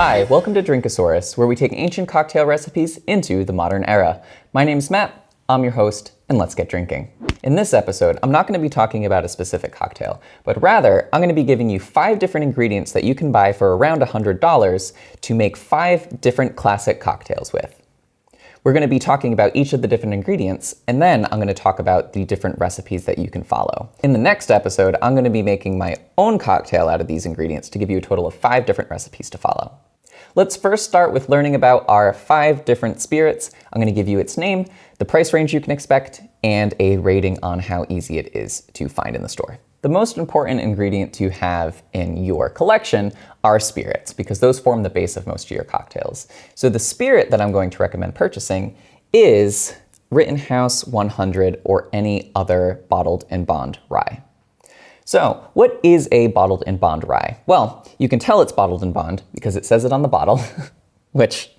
Hi, welcome to Drinkosaurus, where we take ancient cocktail recipes into the modern era. My name's Matt, I'm your host, and let's get drinking. In this episode, I'm not going to be talking about a specific cocktail, but rather, I'm going to be giving you 5 different ingredients that you can buy for around $100 to make 5 different classic cocktails with. We're going to be talking about each of the different ingredients, and then I'm going to talk about the different recipes that you can follow. In the next episode, I'm going to be making my own cocktail out of these ingredients to give you a total of 5 different recipes to follow. Let's first start with learning about our 5 different spirits. I'm going to give you its name, the price range you can expect, and a rating on how easy it is to find in the store. The most important ingredient to have in your collection are spirits, because those form the base of most of your cocktails. So the spirit that I'm going to recommend purchasing is Rittenhouse 100 or any other bottled and bond rye. So what is a bottled and bond rye? Well, you can tell it's bottled and bond because it says it on the bottle, which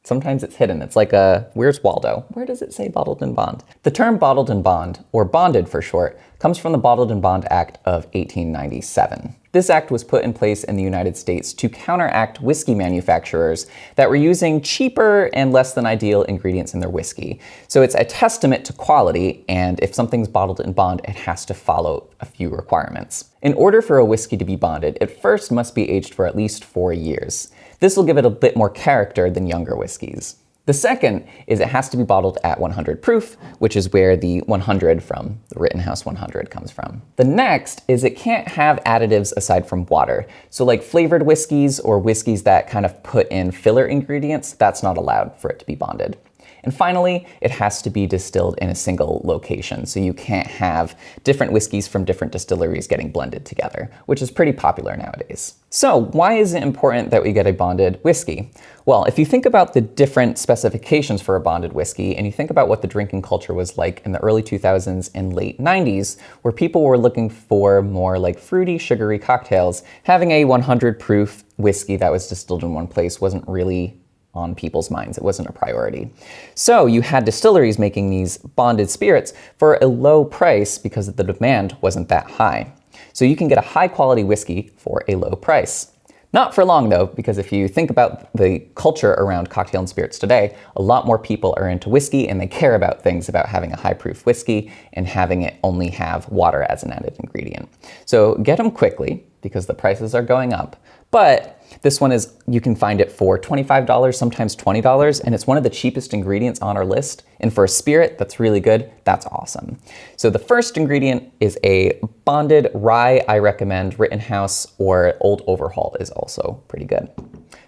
sometimes it's hidden. It's like where's Waldo? Where does it say bottled and bond? The term bottled and bond, or bonded for short, comes from the Bottled and Bond Act of 1897. This act was put in place in the United States to counteract whiskey manufacturers that were using cheaper and less than ideal ingredients in their whiskey. So it's a testament to quality, and if something's bottled and bond, it has to follow a few requirements. In order for a whiskey to be bonded, it first must be aged for at least 4 years. This will give it a bit more character than younger whiskeys. The second is it has to be bottled at 100 proof, which is where the 100 from the Rittenhouse 100 comes from. The next is it can't have additives aside from water. So like flavored whiskeys or whiskeys that kind of put in filler ingredients, that's not allowed for it to be bonded. And finally, it has to be distilled in a single location, so you can't have different whiskeys from different distilleries getting blended together, which is pretty popular nowadays. So why is it important that we get a bonded whiskey? Well, if you think about the different specifications for a bonded whiskey, and you think about what the drinking culture was like in the early 2000s and late 90s, where people were looking for more like fruity, sugary cocktails, having a 100 proof whiskey that was distilled in one place wasn't really on people's minds. It wasn't a priority. So you had distilleries making these bonded spirits for a low price because the demand wasn't that high. So you can get a high quality whiskey for a low price. Not for long though, because if you think about the culture around cocktail and spirits today, a lot more people are into whiskey and they care about things about having a high proof whiskey and having it only have water as an added ingredient. So get them quickly because the prices are going up. But this one is, you can find it for $25, sometimes $20, and it's one of the cheapest ingredients on our list. And for a spirit that's really good, that's awesome. So the first ingredient is a bonded rye. I recommend Rittenhouse or Old Overhaul is also pretty good.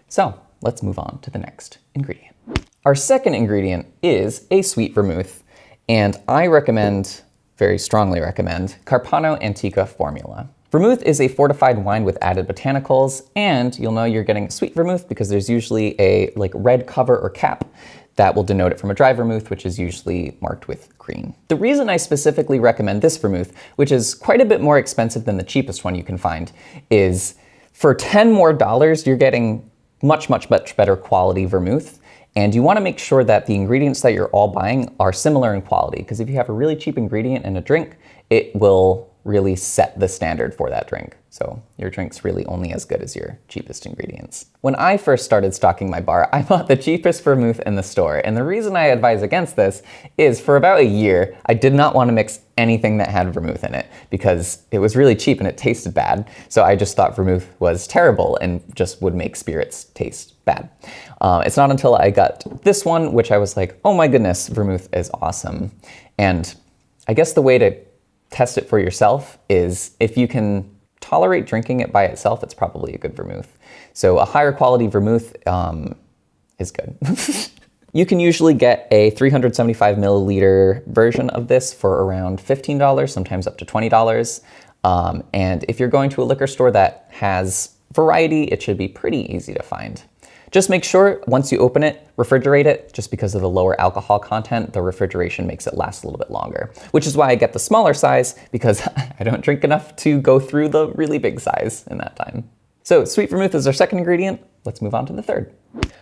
So let's move on to the next ingredient. Our second ingredient is a sweet vermouth, and I recommend, very strongly recommend, Carpano Antica formula. Vermouth is a fortified wine with added botanicals, and you'll know you're getting a sweet vermouth because there's usually a red cover or cap that will denote it from a dry vermouth, which is usually marked with green. The reason I specifically recommend this vermouth, which is quite a bit more expensive than the cheapest one you can find, is for $10 more, you're getting much better quality vermouth. And you want to make sure that the ingredients that you're all buying are similar in quality, because if you have a really cheap ingredient in a drink, it will really set the standard for that drink. So your drink's really only as good as your cheapest ingredients. When I first started stocking my bar, I bought the cheapest vermouth in the store. And the reason I advise against this is for about a year, I did not want to mix anything that had vermouth in it because it was really cheap and it tasted bad. So I just thought vermouth was terrible and just would make spirits taste bad. It's not until I got this one, which I was like, oh my goodness, vermouth is awesome. And I guess the way to test it for yourself is if you can tolerate drinking it by itself, it's probably a good vermouth. So a higher quality vermouth is good. You can usually get a 375 milliliter version of this for around $15, sometimes up to $20. And if you're going to a liquor store that has variety, it should be pretty easy to find. Just make sure once you open it, refrigerate it, just because of the lower alcohol content, the refrigeration makes it last a little bit longer, which is why I get the smaller size because I don't drink enough to go through the really big size in that time. So sweet vermouth is our second ingredient. Let's move on to the third.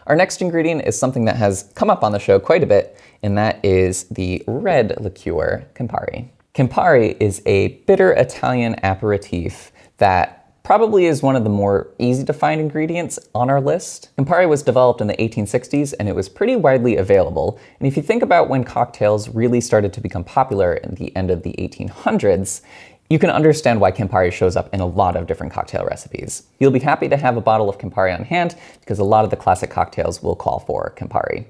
Our next ingredient is something that has come up on the show quite a bit, and that is the red liqueur Campari. Campari is a bitter Italian aperitif that probably is one of the more easy to find ingredients on our list. Campari was developed in the 1860s and it was pretty widely available. And if you think about when cocktails really started to become popular in the end of the 1800s, you can understand why Campari shows up in a lot of different cocktail recipes. You'll be happy to have a bottle of Campari on hand because a lot of the classic cocktails will call for Campari.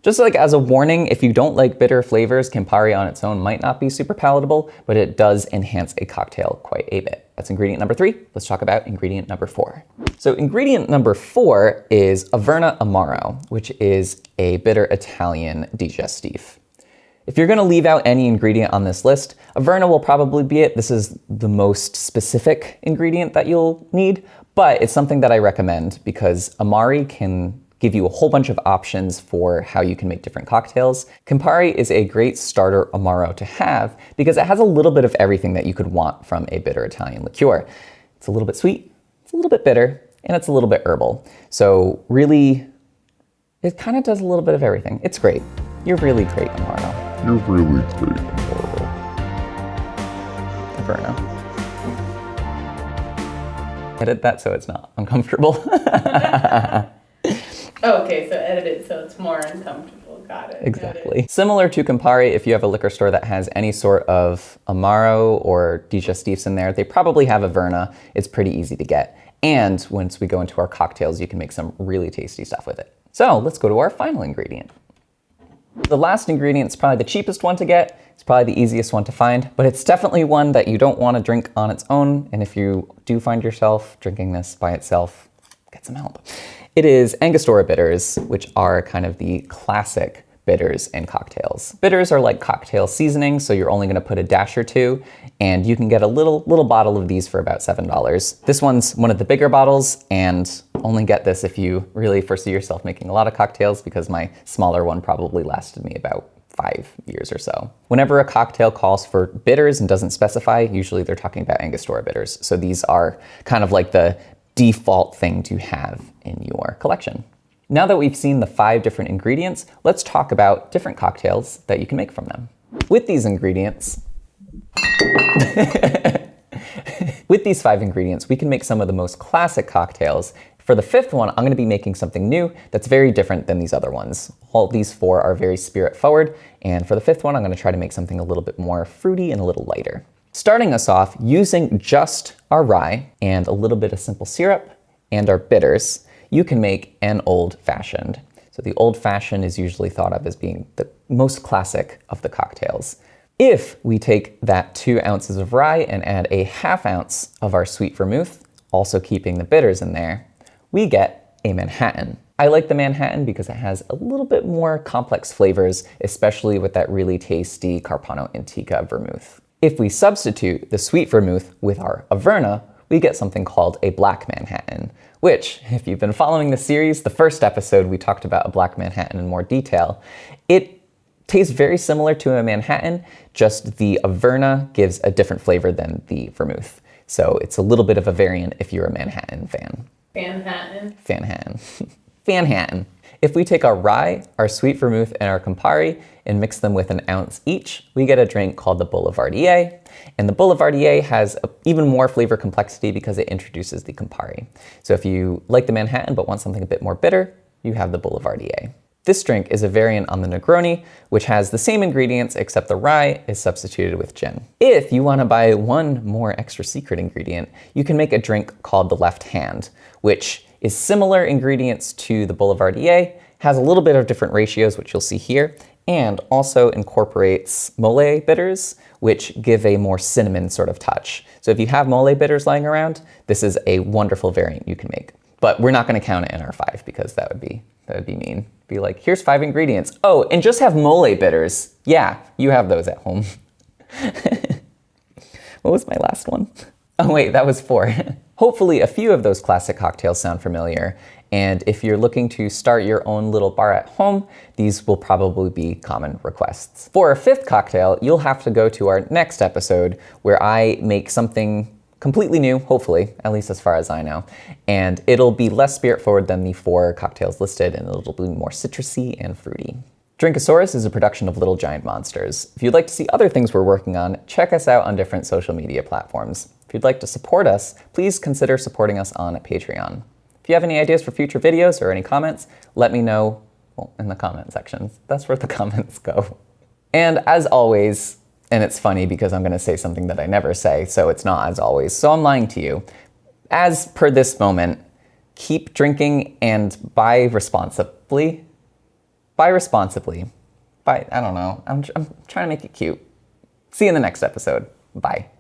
Just like as a warning, if you don't like bitter flavors, Campari on its own might not be super palatable, but it does enhance a cocktail quite a bit. That's ingredient number 3. Let's talk about ingredient number 4. So ingredient number 4 is Averna Amaro, which is a bitter Italian digestif. If you're gonna leave out any ingredient on this list, Averna will probably be it. This is the most specific ingredient that you'll need, but it's something that I recommend because Amari can give you a whole bunch of options for how you can make different cocktails. Campari is a great starter Amaro to have because it has a little bit of everything that you could want from a bitter Italian liqueur. It's a little bit sweet, it's a little bit bitter, and it's a little bit herbal. So really, it kind of does a little bit of everything. It's great. You're really great, Amaro. You're really great, Amaro. Averna. Edit that so it's not uncomfortable. Okay, so edit it so it's more uncomfortable. Got it. Exactly. Similar to Campari, if you have a liquor store that has any sort of Amaro or digestifs in there, they probably have Averna. It's pretty easy to get. And once we go into our cocktails, you can make some really tasty stuff with it. So let's go to our final ingredient. The last ingredient is probably the cheapest one to get. It's probably the easiest one to find, but it's definitely one that you don't want to drink on its own. And if you do find yourself drinking this by itself, get some help. It is Angostura Bitters, which are kind of the classic bitters in cocktails. Bitters are like cocktail seasoning, so you're only gonna put a dash or two, and you can get a little bottle of these for about $7. This one's one of the bigger bottles, and only get this if you really foresee yourself making a lot of cocktails, because my smaller one probably lasted me about 5 years or so. Whenever a cocktail calls for bitters and doesn't specify, usually they're talking about Angostura bitters. So these are kind of like the default thing to have in your collection. Now that we've seen the 5 different ingredients, let's talk about different cocktails that you can make from them. With these ingredients, with these 5 ingredients, we can make some of the most classic cocktails. For the 5th one, I'm gonna be making something new that's very different than these other ones. All these 4 are very spirit forward, and for the 5th one, I'm gonna try to make something a little bit more fruity and a little lighter. Starting us off, using just our rye and a little bit of simple syrup and our bitters, you can make an old-fashioned. So the old-fashioned is usually thought of as being the most classic of the cocktails. If we take that 2 ounces of rye and add a 1/2 ounce of our sweet vermouth, also keeping the bitters in there, we get a Manhattan. I like the Manhattan because it has a little bit more complex flavors, especially with that really tasty Carpano Antica vermouth. If we substitute the sweet vermouth with our Averna, we get something called a Black Manhattan, which, if you've been following the series, the first episode we talked about a Black Manhattan in more detail. It tastes very similar to a Manhattan, just the Averna gives a different flavor than the vermouth. So it's a little bit of a variant if you're a Manhattan fan. Fanhattan. If we take our rye, our sweet vermouth, and our Campari and mix them with 1 ounce each, we get a drink called the Boulevardier. And the Boulevardier has even more flavor complexity because it introduces the Campari. So if you like the Manhattan but want something a bit more bitter, you have the Boulevardier. This drink is a variant on the Negroni, which has the same ingredients except the rye is substituted with gin. If you want to buy one more extra secret ingredient, you can make a drink called the Left Hand, which is similar ingredients to the Boulevardier, has a little bit of different ratios, which you'll see here, and also incorporates mole bitters, which give a more cinnamon sort of touch. So if you have mole bitters lying around, this is a wonderful variant you can make. But we're not gonna count it in our 5 because that would be mean. Be like, here's 5 ingredients. Oh, and just have mole bitters. Yeah, you have those at home. What was my last one? Oh wait, that was 4. Hopefully a few of those classic cocktails sound familiar, and if you're looking to start your own little bar at home, these will probably be common requests. For our 5th cocktail, you'll have to go to our next episode where I make something completely new, hopefully, at least as far as I know, and it'll be less spirit forward than the 4 cocktails listed, and it'll be more citrusy and fruity. Drinkosaurus is a production of Little Giant Monsters. If you'd like to see other things we're working on, check us out on different social media platforms. If you'd like to support us, please consider supporting us on Patreon. If you have any ideas for future videos or any comments, let me know in the comment sections. That's where the comments go. And as always, and it's funny because I'm going to say something that I never say, so it's not as always, so I'm lying to you. As per this moment, keep drinking and buy responsibly. Buy responsibly. I don't know. I'm trying to make it cute. See you in the next episode. Bye.